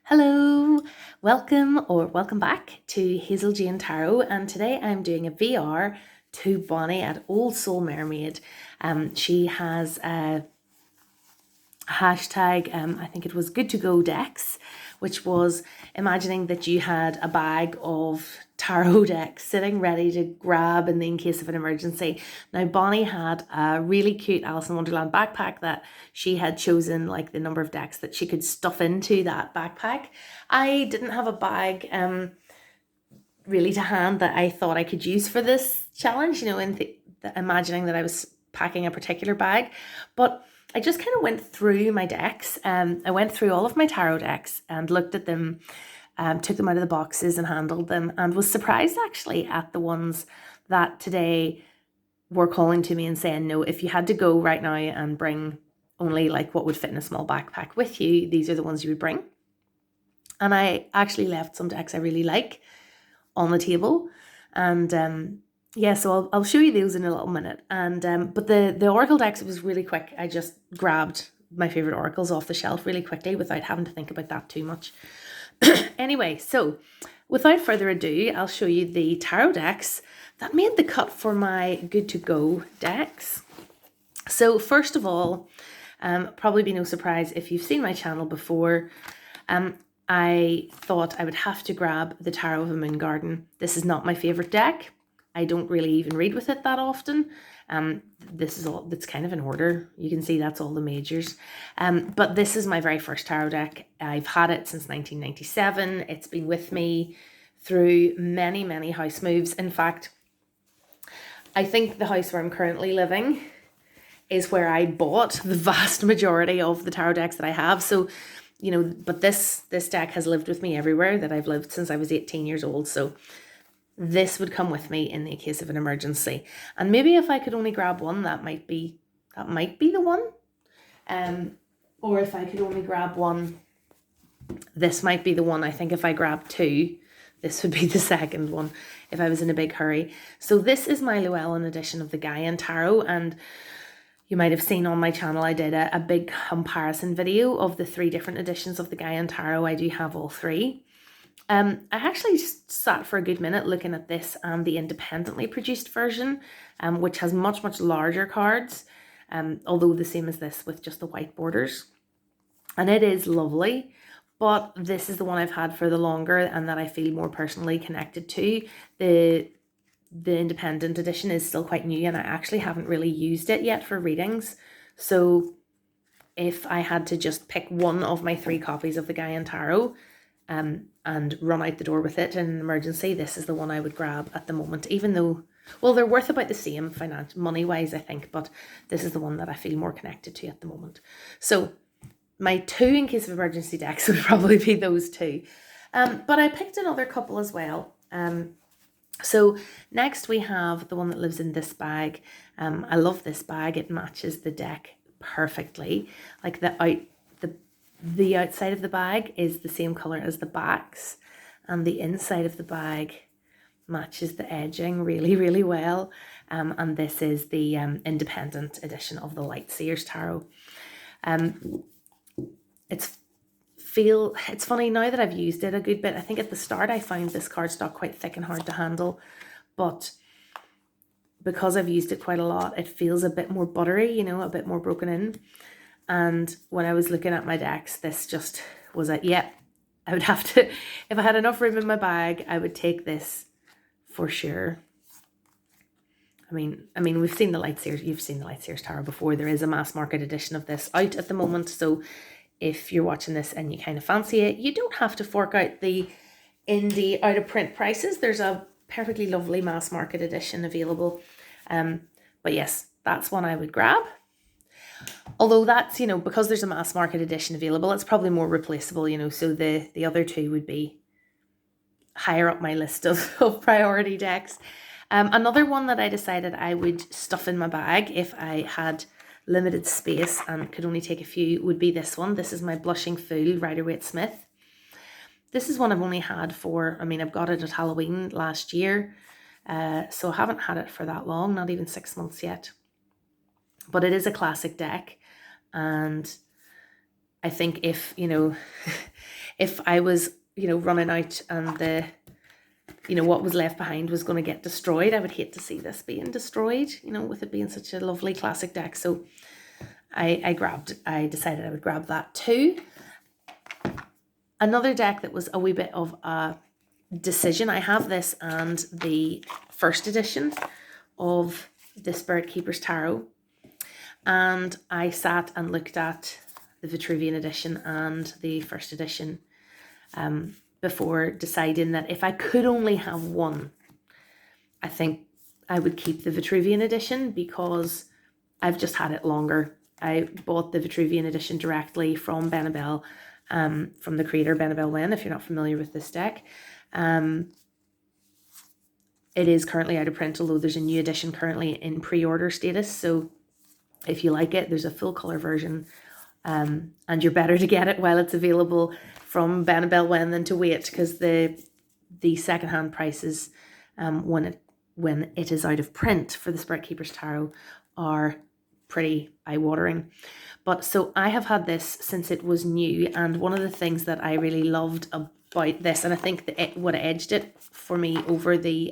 Hello, welcome back to Hazel Jane Tarot, and today I'm doing a VR to Bonnie at Old Soul Mermaid. She has a hashtag, I think it was good to go decks, which was imagining that you had a bag of tarot decks sitting ready to grab in case of an emergency. Now, Bonnie had a really cute Alice in Wonderland backpack that she had chosen, like the number of decks that she could stuff into that backpack. I didn't have a bag really to hand that I thought I could use for this challenge, imagining that I was packing a particular bag. But I just kind of went through my decks. I went through all of my tarot decks and looked at them, took them out of the boxes and handled them, and was surprised actually at the ones that today were calling to me and saying, no, if you had to go right now and bring only like what would fit in a small backpack with you, these are the ones you would bring. And I actually left some decks I really like on the table, and yeah, so I'll show you those in a little minute. And but the oracle decks, it was really quick. I just grabbed my favorite oracles off the shelf really quickly without having to think about that too much. Anyway, so without further ado, I'll show you the tarot decks that made the cut for my good to go decks. So first of all, probably be no surprise if you've seen my channel before, I thought I would have to grab the Tarot of a Moon Garden. This is not my favorite deck. I don't really even read with it that often. This is all, that's kind of in order. You can see that's all the majors. But this is my very first tarot deck. I've had it since 1997. It's been with me through many, many house moves. In fact, I think the house where I'm currently living is where I bought the vast majority of the tarot decks that I have. So, but this deck has lived with me everywhere that I've lived since I was 18 years old. So this would come with me in the case of an emergency. And maybe if I could only grab one, that might be the one. Or if I could only grab one, this might be the one. I think if I grab two, this would be the second one if I was in a big hurry. So this is my Llewellyn edition of the Gaian Tarot, and you might have seen on my channel I did a big comparison video of the 3 different editions of the Gaian Tarot. I do have all 3. I actually just sat for a good minute looking at this and the independently produced version, which has much, much larger cards, although the same as this with just the white borders. And it is lovely, but this is the one I've had for the longer and that I feel more personally connected to. The independent edition is still quite new and I actually haven't really used it yet for readings. So if I had to just pick one of my 3 copies of the Gaian Tarot and run out the door with it in an emergency, this is the one I would grab at the moment, even though, well, they're worth about the same money-wise, I think, but this is the one that I feel more connected to at the moment. So my 2 in case of emergency decks would probably be those 2. But I picked another couple as well. So next we have the one that lives in this bag. I love this bag. It matches the deck perfectly. Like the outside of the bag is the same color as the backs, and the inside of the bag matches the edging really, really well. And this is the independent edition of the Lightseers Tarot. It's funny now that I've used it a good bit. I think at the start I found this cardstock quite thick and hard to handle, but because I've used it quite a lot, it feels a bit more buttery, a bit more broken in. And when I was looking at my decks, this just was I would have to, if I had enough room in my bag, I would take this for sure. I mean, we've seen the Lightseers, you've seen the Lightseers Tarot before. There is a mass market edition of this out at the moment, so if you're watching this and you kind of fancy it, you don't have to fork out the indie out of print prices. There's a perfectly lovely mass market edition available. But yes, that's one I would grab. Although that's, because there's a mass market edition available, it's probably more replaceable, so the other 2 would be higher up my list of priority decks. Another one that I decided I would stuff in my bag if I had limited space and could only take a few would be this one. This is my Blushing Fool Rider-Waite-Smith. This is one I've only had for, I've got it at Halloween last year, so I haven't had it for that long, not even 6 months yet. But it is a classic deck, and I think if, you know, if I was, you know, running out and the, you know, what was left behind was going to get destroyed, I would hate to see this being destroyed, you know, with it being such a lovely classic deck. So I decided I would grab that too. Another deck that was a wee bit of a decision, I have this and the first edition of the Spirit Keepers Tarot, and I sat and looked at the Vitruvian edition and the first edition before deciding that if I could only have one, I think I would keep the Vitruvian edition because I've just had it longer. I bought the Vitruvian edition directly from Benabel, from the creator Benabel Wen, if you're not familiar with this deck. It is currently out of print, although there's a new edition currently in pre-order status. So if you like it, there's a full colour version, and you're better to get it while it's available from Benabel Wen than to wait, because the secondhand prices when it is out of print for the Spirit Keepers Tarot are pretty eye-watering. But so I have had this since it was new, and one of the things that I really loved about this, and I think what edged it for me over the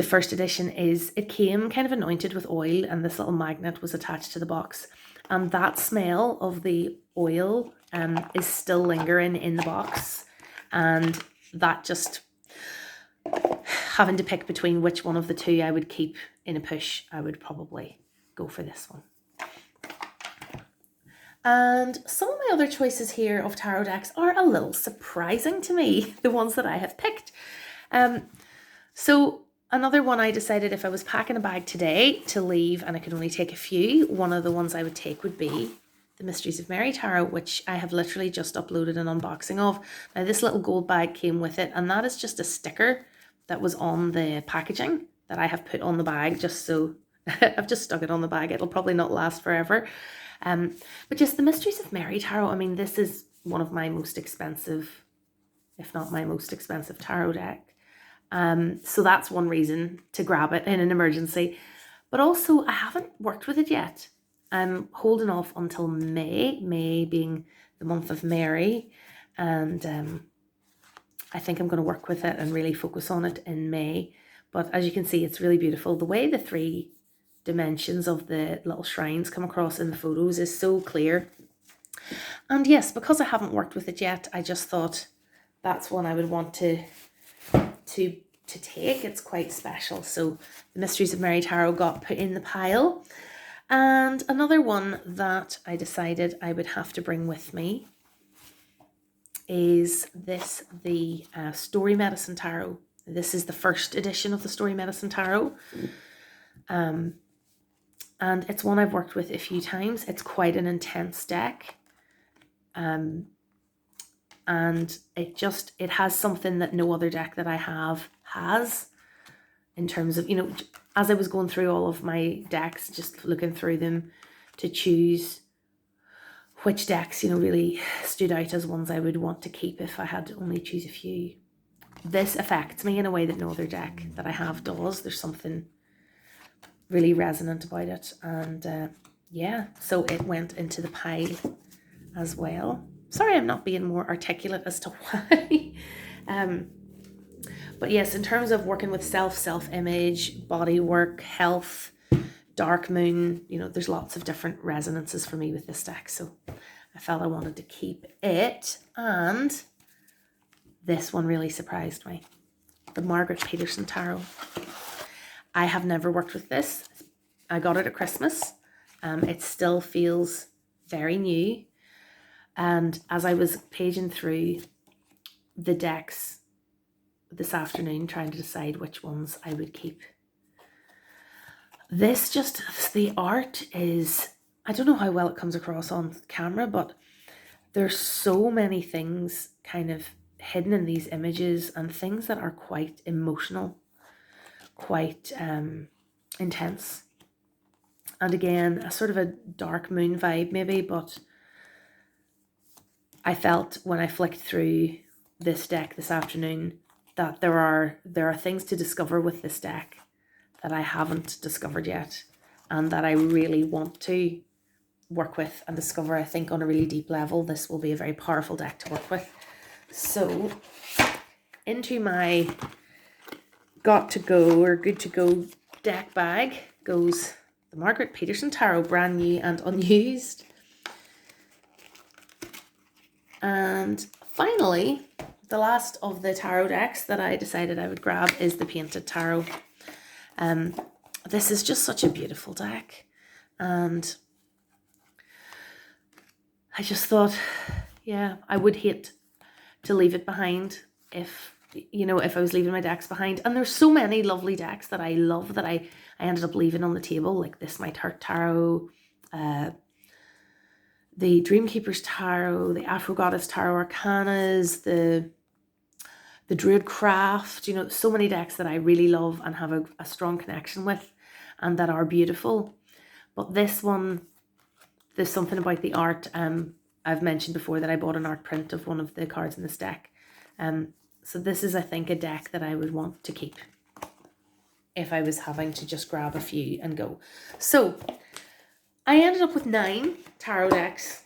first edition, is it came kind of anointed with oil, and this little magnet was attached to the box, and that smell of the oil is still lingering in the box, and that just, having to pick between which one of the two I would keep in a push, I would probably go for this one. And some of my other choices here of tarot decks are a little surprising to me, the ones that I have picked. So another one, I decided if I was packing a bag today to leave and I could only take a few, one of the ones I would take would be the Mysteries of Mary Tarot, which I have literally just uploaded an unboxing of. Now this little gold bag came with it, and that is just a sticker that was on the packaging that I have put on the bag, just so I've just stuck it on the bag. It'll probably not last forever. But just the Mysteries of Mary Tarot, I mean, this is one of my most expensive, if not my most expensive tarot deck. So that's one reason to grab it in an emergency. But also, I haven't worked with it yet. I'm holding off until May being the month of Mary. And I think I'm going to work with it and really focus on it in May. But as you can see, it's really beautiful. The way the 3 dimensions of the little shrines come across in the photos is so clear. And yes, because I haven't worked with it yet, I just thought that's one I would want to take. It's quite special. So the Mysteries of Mary Tarot got put in the pile. And another one that I decided I would have to bring with me is this, the Story Medicine Tarot. This is the first edition of the Story Medicine Tarot. And it's one I've worked with a few times. It's quite an intense deck. And it has something that no other deck that I have has, in terms of, you know, as I was going through all of my decks, just looking through them to choose which decks, you know, really stood out as ones I would want to keep if I had to only choose a few. This affects me in a way that no other deck that I have does. There's something really resonant about it, and yeah, so it went into the pile as well. Sorry, I'm not being more articulate as to why. But yes, in terms of working with self-image, body work, health, dark moon, you know, there's lots of different resonances for me with this deck, so I felt I wanted to keep it. And this one really surprised me, the Margaret Peterson Tarot. I have never worked with this. I got it at Christmas. It still feels very new. And as I was paging through the decks this afternoon, trying to decide which ones I would keep, the art is, I don't know how well it comes across on camera, but there's so many things kind of hidden in these images, and things that are quite emotional, quite intense. And again, a sort of a dark moon vibe maybe, but I felt when I flicked through this deck this afternoon that there are things to discover with this deck that I haven't discovered yet, and that I really want to work with and discover, I think, on a really deep level. This will be a very powerful deck to work with. So into my got to go or good to go deck bag goes the Margaret Peterson Tarot, brand new and unused. And finally, the last of the tarot decks that I decided I would grab is the Painted Tarot. This is just such a beautiful deck, and I just thought, yeah, I would hate to leave it behind if, you know, if I was leaving my decks behind. And there's so many lovely decks that I love that I ended up leaving on the table, like this Might Hurt Tarot, the Dreamkeeper's Tarot, the Afro Goddess Tarot Arcanas, the Druid Craft, you know, so many decks that I really love and have a strong connection with and that are beautiful. But this one, there's something about the art. I've mentioned before that I bought an art print of one of the cards in this deck. So this is, I think, a deck that I would want to keep if I was having to just grab a few and go. So I ended up with 9 tarot decks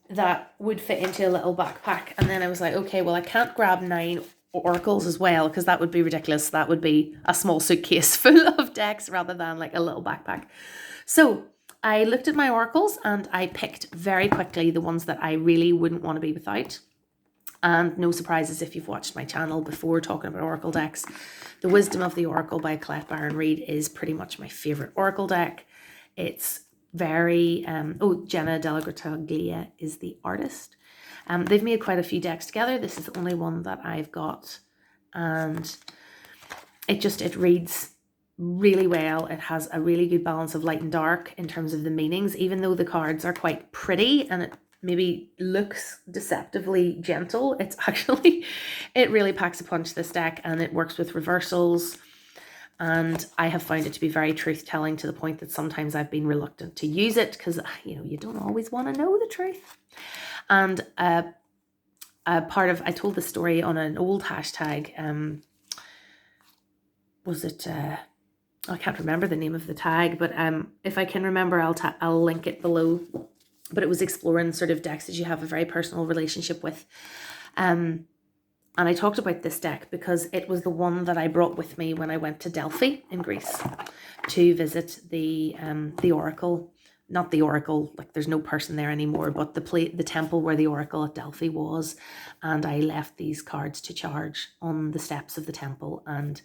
that would fit into a little backpack. And then I was like, okay, well, I can't grab 9 oracles as well, because that would be ridiculous. That would be a small suitcase full of decks rather than like a little backpack. So I looked at my oracles and I picked very quickly the ones that I really wouldn't want to be without. And no surprises if you've watched my channel before talking about oracle decks. The Wisdom of the Oracle by Colette Baron Reid is pretty much my favourite oracle deck. It's very, Jenna Della Grottaglia is the artist. They've made quite a few decks together. This is the only one that I've got. And it reads really well. It has a really good balance of light and dark in terms of the meanings, even though the cards are quite pretty and it maybe looks deceptively gentle. It's actually, it really packs a punch, this deck, and it works with reversals. And I have found it to be very truth-telling, to the point that sometimes I've been reluctant to use it because, you know, you don't always want to know the truth. And I told the story on an old hashtag. I can't remember the name of the tag, but if I can remember, I'll link it below. But it was exploring sort of decks that you have a very personal relationship with. And I talked about this deck because it was the one that I brought with me when I went to Delphi in Greece to visit the oracle. Not the oracle, like there's no person there anymore, but the temple where the oracle at Delphi was. And I left these cards to charge on the steps of the temple. And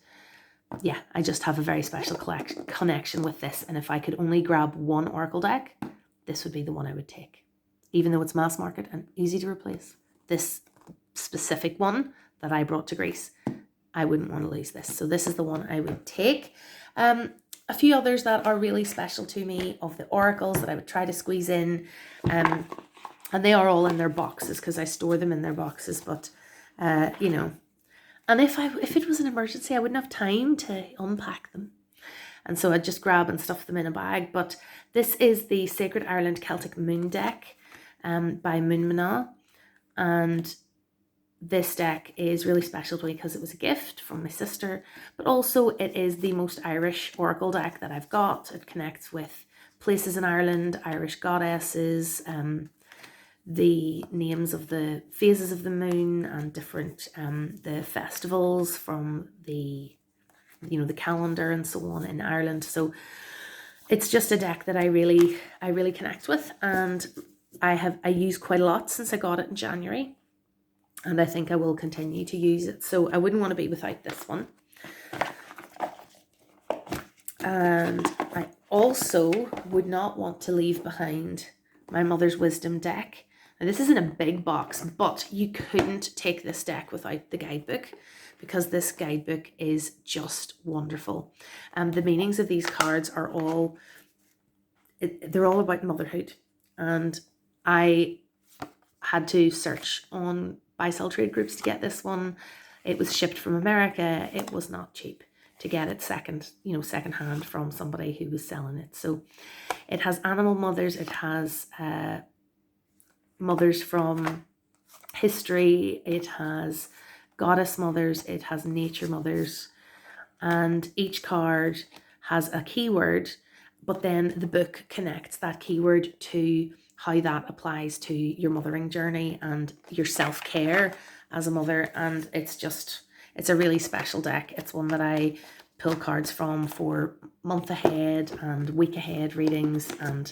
yeah, I just have a very special connection with this. And if I could only grab one oracle deck, this would be the one I would take. Even though it's mass market and easy to replace, this specific one that I brought to Greece, I wouldn't want to lose this. So this is the one I would take. A few others that are really special to me of the oracles that I would try to squeeze in. And they are all in their boxes because I store them in their boxes. But, you know, and if it was an emergency, I wouldn't have time to unpack them. And so I'd just grab and stuff them in a bag. But this is the Sacred Ireland Celtic Moon deck by Moon Mana. And this deck is really special to me because it was a gift from my sister, but also it is the most Irish oracle deck that I've got. It connects with places in Ireland, Irish goddesses, the names of the phases of the moon and different, the festivals from the, you know, the calendar and so on in Ireland. So it's just a deck that I really connect with, and I use quite a lot since I got it in January. And I think I will continue to use it. So I wouldn't want to be without this one. And I also would not want to leave behind my Mother's Wisdom deck. Now this isn't a big box, but you couldn't take this deck without the guidebook, because this guidebook is just wonderful. The meanings of these cards are they're all about motherhood. And I had to search on buy-sell trade groups to get this one. It was shipped from America. It was not cheap to get it secondhand from somebody who was selling it. So it has animal mothers. It has mothers from history. It has goddess mothers. It has nature mothers. And each card has a keyword, but then the book connects that keyword to how that applies to your mothering journey and your self-care as a mother. And it's a really special deck. It's one that I pull cards from for month ahead and week ahead readings. And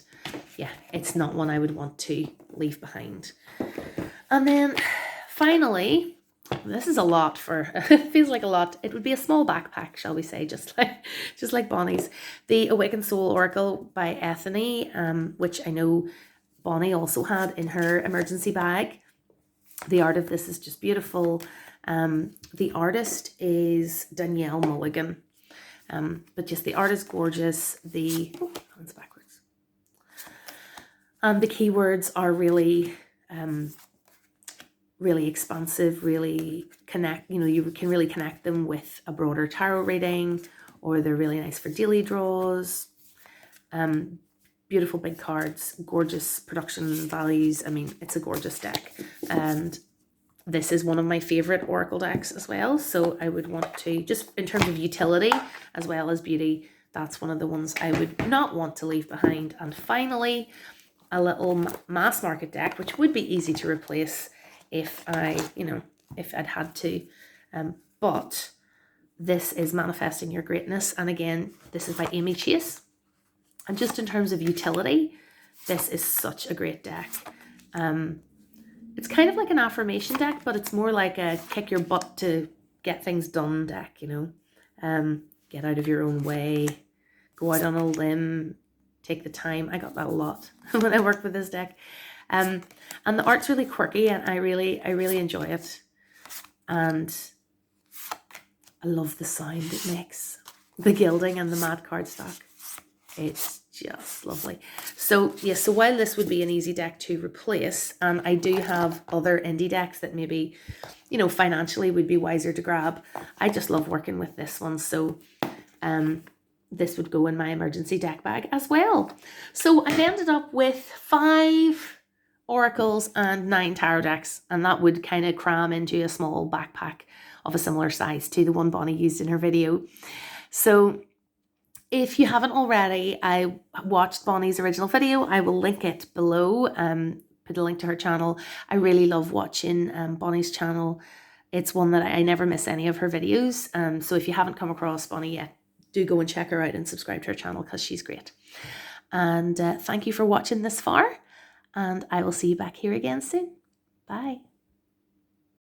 yeah, it's not one I would want to leave behind. And then finally, this is a lot for, it feels like a lot. It would be a small backpack, shall we say, just like Bonnie's. The Awakened Soul Oracle by Ethany, which I know Bonnie also had in her emergency bag. The art of this is just beautiful. The artist is Danielle Mulligan. But just the art is gorgeous. Hands backwards. And the keywords are really really expansive, really connect, you can really connect them with a broader tarot reading, or they're really nice for daily draws. Beautiful big cards, gorgeous production values. I mean, it's a gorgeous deck. And this is one of my favorite oracle decks as well. So I would want to, just in terms of utility as well as beauty, that's one of the ones I would not want to leave behind. And finally, a little mass market deck, which would be easy to replace if I'd had to. But this is Manifesting Your Greatness. And again, this is by Amy Chase. And just in terms of utility, this is such a great deck. It's kind of like an affirmation deck, but it's more like a kick your butt to get things done deck, get out of your own way, go out on a limb, take the time. I got that a lot when I worked with this deck. And the art's really quirky, and I really enjoy it. And I love the sound it makes. The gilding and the matte cardstock. It's just lovely. So yes, so while this would be an easy deck to replace, and I do have other indie decks that maybe, financially would be wiser to grab, I just love working with this one. So this would go in my emergency deck bag as well. So I've ended up with 5 oracles and 9 tarot decks, and that would kind of cram into a small backpack of a similar size to the one Bonnie used in her video. So if you haven't already, I watched Bonnie's original video. I will link it below, put a link to her channel. I really love watching Bonnie's channel. It's one that I never miss any of her videos. So if you haven't come across Bonnie yet, do go and check her out and subscribe to her channel because she's great. And thank you for watching this far. And I will see you back here again soon. Bye.